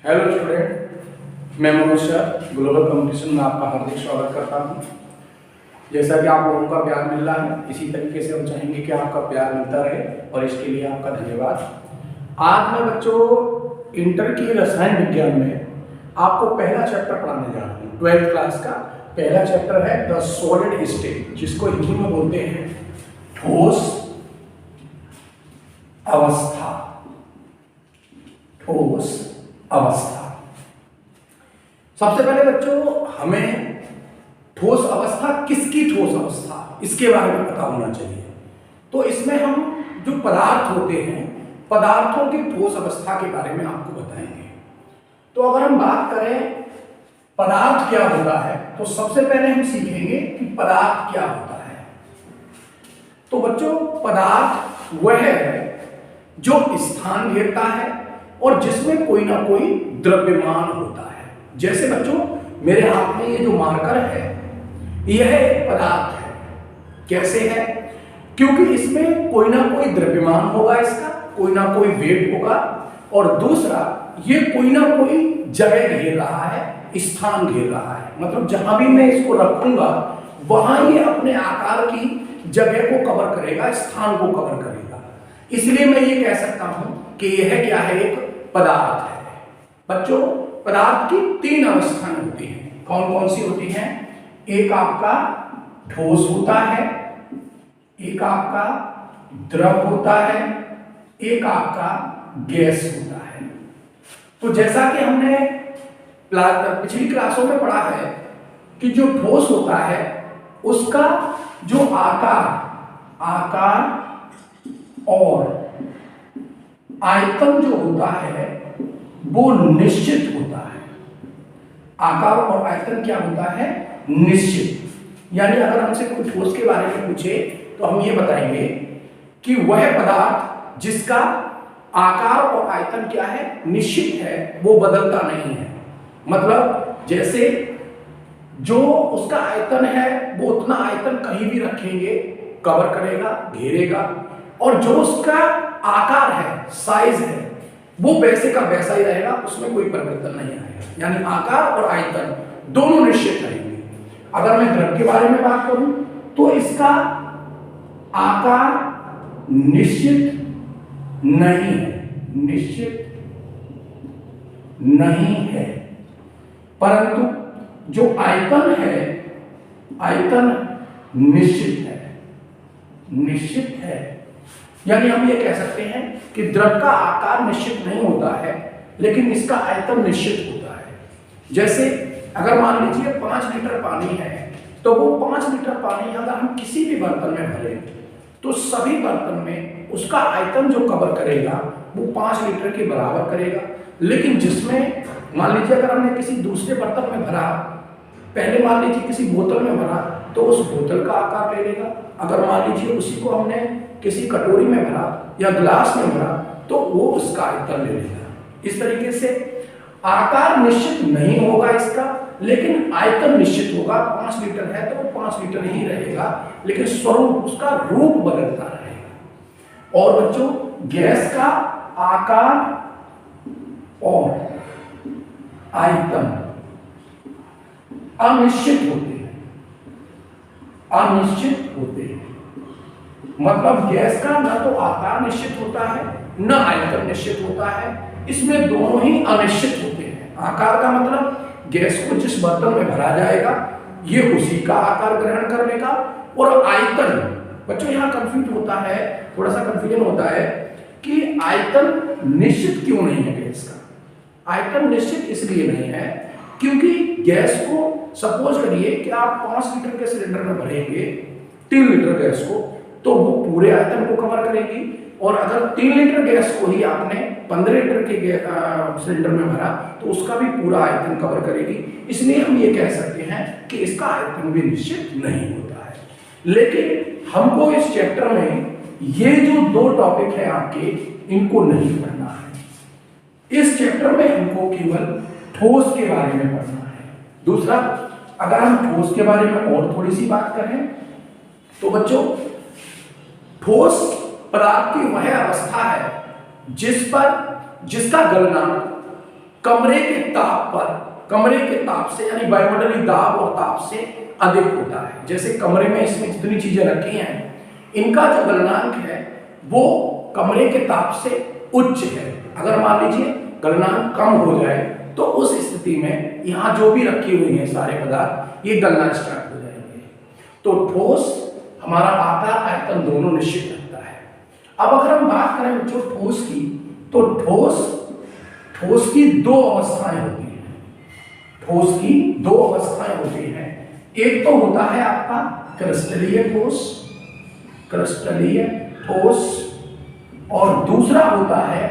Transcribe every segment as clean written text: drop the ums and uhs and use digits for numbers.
Hello student, मैं Manoj sir global competition में आपका हार्दिक स्वागत करता हूं। जैसा कि आप लोगों का प्यार मिल रहा है, इसी तरीके से हम चाहेंगे कि आपका प्यार मिलता रहे और इसके लिए आपका धन्यवाद। आज मैं बच्चों इंटर की रसायन विज्ञान में आपको पहला चैप्टर पढ़ाने जा रहा हूँ। 12th क्लास का पहला चैप्टर है द सॉलिड स्टेट, जिसको हिंदी में बोलते हैं ठोस अवस्था। ठोस अवस्था। सबसे पहले बच्चों हमें ठोस अवस्था किसकी ठोस अवस्था, इसके बारे में पता होना चाहिए। तो इसमें हम जो पदार्थ होते हैं, पदार्थों की ठोस अवस्था के बारे में आपको बताएंगे। तो अगर हम बात करें पदार्थ क्या होता है, तो सबसे पहले हम सीखेंगे कि पदार्थ क्या होता है। तो बच्चों पदार्थ वह है जो स्थान घेरता है और जिसमें कोई ना कोई द्रव्यमान होता है। जैसे बच्चों मेरे हाथ में ये जो मार्कर है, यह एक पदार्थ है। कैसे है? क्योंकि इसमें कोई ना कोई द्रव्यमान होगा, इसका कोई ना कोई वेट होगा, और दूसरा ये कोई ना कोई जगह घेर रहा है, स्थान घेर रहा है। मतलब जहां भी मैं इसको रखूंगा वहां ये अपने आकार की जगह को कवर करेगा, स्थान को कवर करेगा। इसलिए मैं ये कह सकता हूं कि यह क्या है, एक पदार्थ है। बच्चों पदार्थ की 3 अवस्थाएं होती हैं। कौन कौन सी होती हैं? एक आपका ठोस होता है, एक आपका द्रव होता है, एक आपका गैस होता है। तो जैसा कि हमने पिछली क्लासों में पढ़ा है कि जो ठोस होता है उसका जो आकार और आयतन जो होता है वो निश्चित होता है। आकार और आयतन क्या होता है? निश्चित। यानी अगर हमसे कोई ठोस के बारे में पूछे तो हम ये बताएंगे कि वह पदार्थ जिसका आकार और आयतन क्या है, निश्चित है, वो बदलता नहीं है। मतलब जैसे जो उसका आयतन है वो उतना आयतन कहीं भी रखेंगे कवर करेगा, घेरेगा, और जो उसका आकार है, साइज है, वो वैसे का वैसा ही रहेगा, उसमें कोई परिवर्तन नहीं आएगा। यानी आकार और आयतन दोनों निश्चित रहेंगे। अगर मैं द्रव के बारे में बात करूं तो इसका आकार निश्चित नहीं है, परंतु जो आयतन है, आयतन निश्चित है। यानी हम ये कह सकते हैं कि द्रव का आकार निश्चित नहीं होता है, लेकिन इसका आयतन निश्चित होता है। जैसे अगर मान लीजिए 5 लीटर पानी है, तो वो 5 लीटर पानी अगर हम किसी भी बर्तन में भरें तो सभी बर्तन में उसका आयतन जो कवर करेगा वो 5 लीटर के बराबर करेगा। लेकिन जिसमें मान लीजिए अगर हमने किसी दूसरे बर्तन में भरा, पहले मान लीजिए किसी बोतल में भरा, तो उस बोतल का आकार ले लेगा। अगर मान लीजिए उसी को हमने किसी कटोरी में भरा या ग्लास में भरा, तो वो उसका आयतन ले लेगा। इस तरीके से आकार निश्चित नहीं होगा इसका, लेकिन आयतन निश्चित होगा। 5 लीटर है तो वो 5 लीटर ही रहेगा, लेकिन स्वरूप, उसका रूप बदलता रहेगा। और बच्चों गैस का आकार और आयतन अनिश्चित होते हैं। मतलब गैस का ना तो आकार निश्चित होता है, न आयतन निश्चित होता है। इसमें दोनों ही अनिश्चित होते हैं। आकार का मतलब गैस को जिस बर्तन में भरा जाएगा ये उसी का आकार ग्रहण कर लेगा, और आयतन, बच्चों यहाँ कंफ्यूज होता है, थोड़ा सा कंफ्यूजन होता है कि आयतन निश्चित क्यों नहीं है गैस का। आयतन निश्चित इसलिए नहीं है क्योंकि गैस को, सपोज करिए कि आप 5 लीटर के सिलेंडर में भरेंगे 3 लीटर गैस को, तो वो पूरे आयतन को कवर करेगी। और अगर 3 लीटर गैस को ही आपने 15 लीटर के सिलेंडर में भरा तो उसका भी पूरा आयतन कवर करेगी। इसलिए हम ये कह सकते हैं कि इसका आयतन भी निश्चित नहीं होता है। लेकिन हमको इस चैप्टर में ये जो 2 टॉपिक है आपके, इनको नहीं पढ़ना है। इस चैप्टर में हमको केवल ठोस के बारे में पढ़ना है। दूसरा, अगर हम ठोस के बारे में और थोड़ी सी बात करें तो बच्चों ठोस पदार्थ की वह अवस्था है जिसका गलनांक कमरे के ताप पर, कमरे के ताप से यानी वायुमंडलीय दाब और ताप से अधिक होता है। जैसे कमरे में इसमें जितनी चीजें रखी हैं इनका जो गलनांक है वो कमरे के ताप से उच्च है। अगर मान लीजिए गलनांक कम हो जाए तो उस स्थिति में यहाँ जो भी रखी हुई है सारे पदार्थ ये गलना स्टार्ट हो जाएंगे। तो ठोस हमारा आकार आयतन दोनों निश्चित रहता है। अब अगर हम बात करें बच्चों ठोस की, तो ठोस की दो अवस्थाएं होती हैं। ठोस की दो अवस्थाएं होती हैं। एक तो होता है आपका क्रिस्टलीय ठोस, क्रिस्टलीय ठोस, और दूसरा होता है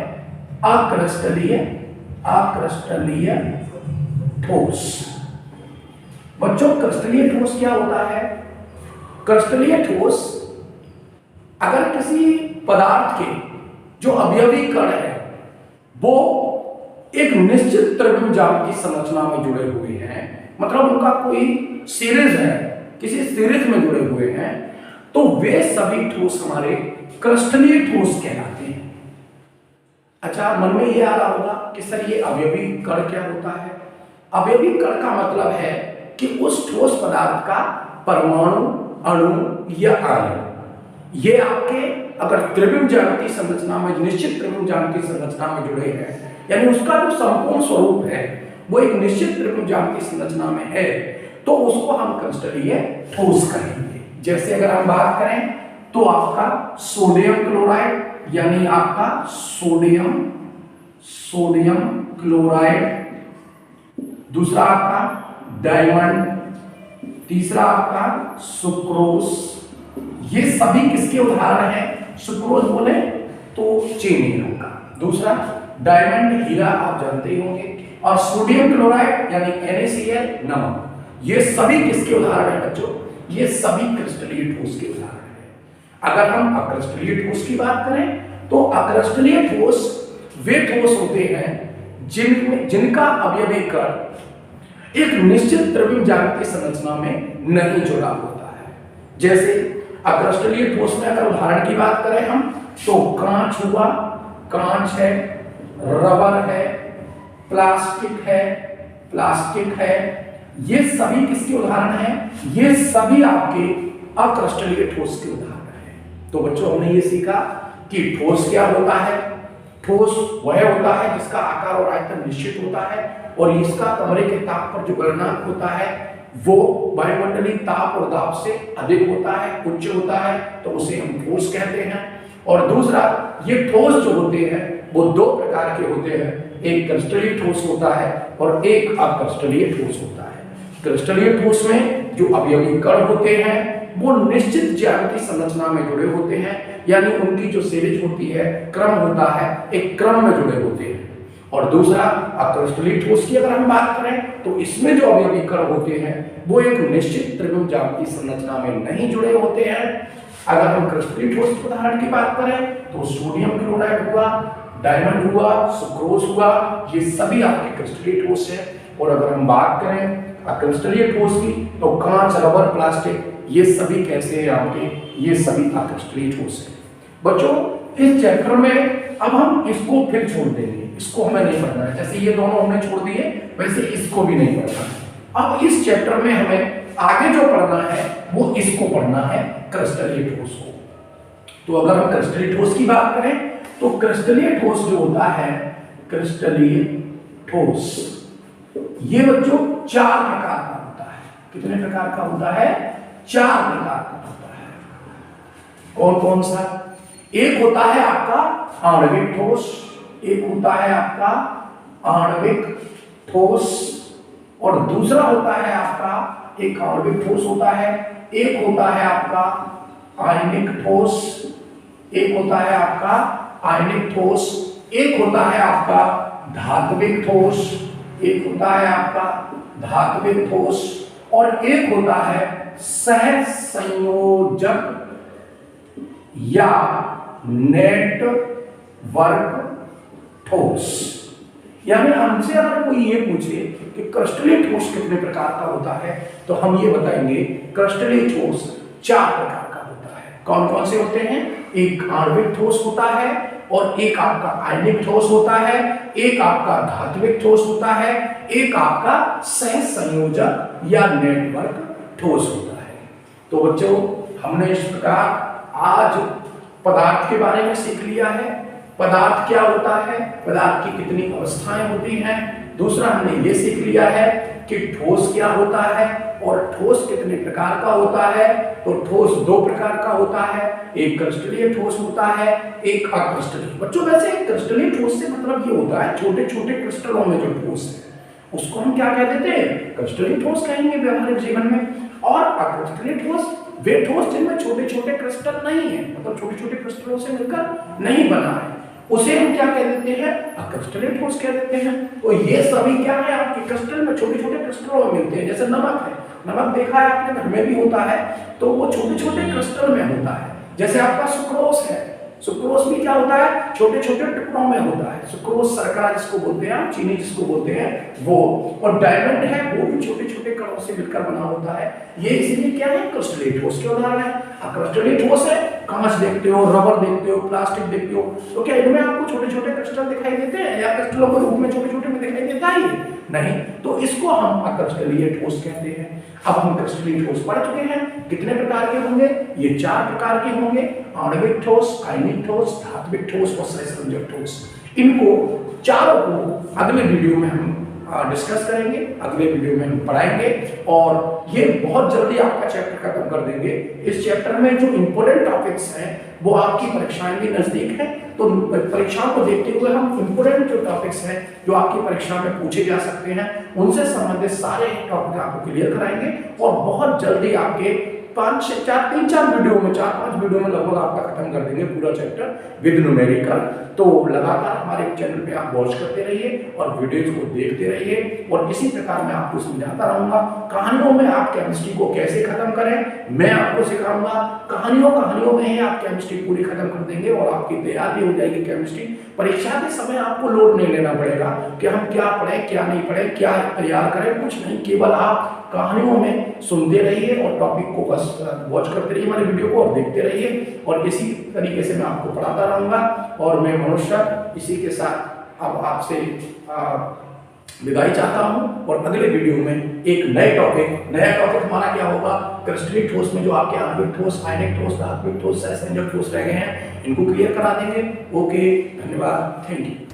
अक्रिस्टलीय, अक्रिस्टलीय ठोस। बच्चों क्रिस्टलीय ठोस क्या होता है? क्रिस्टलीय ठोस अगर किसी पदार्थ के जो अवयवी कण है वो एक निश्चित त्रिविम ज्यामितीय संरचना में जुड़े हुए हैं, मतलब उनका कोई सीरीज है, किसी सीरीज में जुड़े हुए हैं, तो वे सभी ठोस हमारे क्रिस्टलीय ठोस कहलाते हैं। अच्छा, मन में ये आ रहा होगा कि सर ये अवयवी कण क्या होता है? अवयवी कण का मतलब है कि उस ठोस पदार्थ का परमाणु, अणु या आयन, ये आपके अगर त्रिविम ज्यामितीय संरचना में, निश्चित त्रिविम ज्यामितीय संरचना में जुड़े हैं, यानी उसका जो संपूर्ण स्वरूप है वो एक निश्चित त्रिविम ज्यामितीय संरचना में है, तो उसको हम क्रिस्टलीय ठोस कहेंगे। जैसे अगर हम बात करें तो आपका सोडियम क्लोराइड, यानी आपका सोडियम क्लोराइड, दूसरा आपका डायमंड, तीसरा आपका सुक्रोज, ये सभी किसके उदाहरण हैं? सुक्रोज बोले तो चीनी का, दूसरा डायमंड हीरा आप जानते ही होंगे, और सोडियम क्लोराइड यानी NaCl नमक, ये सभी किसके उदाहरण हैं बच्चों? ये सभी क्रिस्टलीय ठोस के उदाहरण हैं। अगर हम अक्रिस्टलीय ठोस की बात करें तो अक्रिस्टलीय ठोस वे ठोस होते हैं जिनका अवयवी कण एक निश्चित त्रिविम ज्यामितीय संरचना में नहीं जुड़ा होता है। जैसे अक्रिस्टलीय ठोस में अगर उदाहरण की बात करें हम तो कांच हुआ, कांच है, रबर है, प्लास्टिक है, ये सभी किसके उदाहरण हैं? ये सभी आपके अक्रिस्टलीय ठोस के उदाहरण हैं। तो बच्चों हमने ये सीखा कि ठोस क्या होता है। ठोस वह होता है जिसका आकार और आयतन निश्चित होता है और इसका कमरे के ताप पर जो गलनांक होता है वो वायुमंडलीय ताप और दाब से अधिक होता है, उच्च होता है, तो उसे हम ठोस कहते हैं। और दूसरा, ये ठोस जो होते हैं वो दो प्रकार के होते हैं, एक क्रिस्टलीय ठोस होता है और एक अक्रिस्टलीय ठोस होता है। क्रिस्टलीय ठोस में जो अवयवी कण होते हैं वो निश्चित ज्यामितीय संरचना में जुड़े होते हैं, यानी उनकी जो सीरीज होती है, क्रम होता है, एक क्रम में जुड़े होते हैं। और दूसरा अक्रिस्टलीय ठोस की अगर हम बात करें तो इसमें जो अवयवी कण होते हैं वो एक निश्चित त्रिविम ज्यामितीय संरचना में नहीं जुड़े होते हैं। अगर हम क्रिस्टलीय ठोस के उदाहरण की बात करें तो सोडियम क्लोराइड हुआ, डायमंड हुआ, सुक्रोज हुआ, ये सभी आपके क्रिस्टलीय ठोस है। और अगर हम बात करें अक्रिस्टलीय ठोस की तो कांच, रबर, प्लास्टिक, ये सभी कैसे हैं आपके? ये सभी अक्रिस्टलीय ठोस है। बच्चों इस चैप्टर में अब हम इसको फिर छोड़ देंगे, इसको हमें नहीं पढ़ना है। जैसे ये दोनों हमने छोड़ दिए वैसे इसको भी नहीं पढ़ना है। अब इस चैप्टर में हमें आगे जो पढ़ना है वो इसको पढ़ना है, क्रिस्टलीय ठोस को। तो अगर हम क्रिस्टलीय ठोस की बात करें तो क्रिस्टलीय ठोस जो होता है, क्रिस्टलीय ठोस, ये बच्चों 4 प्रकार का होता है। कितने प्रकार का होता है? 4 प्रकार का होता है। कौन कौन सा? एक होता है आपका आणविक ठोस, एक होता है आपका आणविक ठोस, और दूसरा होता है आपका एक आणविक ठोस होता है, एक होता है आपका आयनिक ठोस, एक होता है आपका आयनिक ठोस, एक होता है आपका धात्विक ठोस, एक होता है आपका धात्विक ठोस, और एक होता है सहसंयोजक या नेटवर्क ठोस। यानी हमसे अगर कोई ये पूछे कि क्रिस्टलीय ठोस कितने प्रकार का होता है तो हम ये बताएंगे क्रिस्टलीय ठोस 4 प्रकार का होता है। कौन कौन से होते हैं? एक आणविक ठोस होता है, और एक आपका आयनिक ठोस होता है, एक आपका धात्विक ठोस होता है, एक आपका सह संयोजक या नेटवर्क ठोस होता है। तो बच्चों, हमने इस प्रकार आज पदार्थ के बारे में सीख लिया है। पदार्थ क्या होता है, पदार्थ की कितनी अवस्थाएं होती हैं। दूसरा हमने ये सीख लिया है कि ठोस क्या होता है और ठोस कितने प्रकार का होता है। तो ठोस दो प्रकार का होता है, एक क्रिस्टलीय ठोस होता है, एक अक्रिस्टलीय। बच्चों, वैसे क्रिस्टलीय ठोस से मतलब ये होता है छोटे छोटे क्रिस्टलों में जो ठोस है उसको हम क्या कह देते हैं, क्रिस्टलीय ठोस कहेंगे व्यवहारिक जीवन में। और अक्रिस्टलीय ठोस वे ठोस जिनमें छोटे छोटे क्रिस्टल नहीं है, मतलब छोटे छोटे क्रिस्टलों से मिलकर नहीं बना है, उसे हम क्या कह देते हैं, अक्रिस्टलीय ठोस कह देते हैं। तो ये सभी क्या है, आपके क्रिस्टल में छोटे छोटे क्रिस्टलों में मिलते हैं। जैसे नमक है, नमक देखा है आपने घर में भी होता है, तो वो छोटे छोटे क्रिस्टल में होता है। जैसे आपका सुक्रोस है, सुक्रोस भी क्या होता है, छोटे छोटे टुकड़ों में होता है। सुक्रोस शर्करा जिसको बोलते हैं, चीनी जिसको बोलते हैं वो। और डायमंड है, वो भी छोटे छोटे कणों से मिलकर बना होता है। ये इसलिए क्या है, क्रिस्टलीय ठोस के उदाहरण है। क्रिस्टलीय ठोस है, कांच देखते हो, रबर देखते हो, प्लास्टिक देखते हो, तो क्या इनमें आपको छोटे छोटे क्रिस्टल दिखाई देते हैं या क्रिस्टलों के रूप में छोटे छोटे में दिखाई देता है? नहीं। तो इसको हम अक्रिस्टलीय ठोस कहते हैं। अब हम क्रिस्टलीय ठोस पढ़ चुके हैं। कितने प्रकार के होंगे? ये 4 प्रकार के होंगे, आणविक ठोस, आयनिक ठोस, धात्विक ठोस और सहसंयोजक ठोस। इनको चारों को अगले वीडियो में हम डिस्कस करेंगे, अगले वीडियो में हम पढ़ाएंगे और ये बहुत जल्दी आपका चैप्टर खत्म कर देंगे। इस चैप्टर में जो इंपोर्टेंट टॉपिक्स हैं वो आपकी परीक्षाएं भी नजदीक है, तो परीक्षाओं को देखते हुए हम इंपोर्टेंट जो टॉपिक्स हैं जो आपकी परीक्षा में पूछे जा सकते हैं उनसे संबंधित सारे टॉपिक आपको क्लियर कराएंगे और बहुत जल्दी आपके 3-4 वीडियो में, 4-5 वीडियो में लगभग आपका खत्म कर देंगे पूरा चैप्टर विद न्यूमेरिकल। तो लगातार हमारे चैनल पे आप वॉच करते रहिए और वीडियोज को देखते रहिए और इसी प्रकार मैं आपको समझाता रहूंगा। कहानियों में आप केमिस्ट्री को कैसे खत्म करें मैं आपको सिखाऊंगा। कहानियों में ही आप केमिस्ट्री पूरी खत्म कर देंगे और आपकी तैयार भी हो जाएगी केमिस्ट्री। परीक्षा के समय आपको लोड नहीं लेना पड़ेगा कि हम क्या पढ़ें क्या नहीं पढ़ें, क्या तैयार करें, कुछ नहीं। केवल आप कहानियों में सुनते रहिए और टॉपिक को बस वॉच करते रहिए हमारे वीडियो को और देखते रहिए और इसी तरीके से मैं आपको पढ़ाता रहूंगा। और मैं मनुष्य इसी के साथ अब आपसे विदाई चाहता हूं और अगले वीडियो में एक नया टॉपिक हमारा क्या होगा, क्रिस्टलीय ठोस में जो आपके आणविक ठोस, आयनिक ठोस, धात्विक ठोस, सहसंयोजक ठोस रह गए हैं इनको क्लियर करा देंगे। ओके, धन्यवाद, थैंक यू।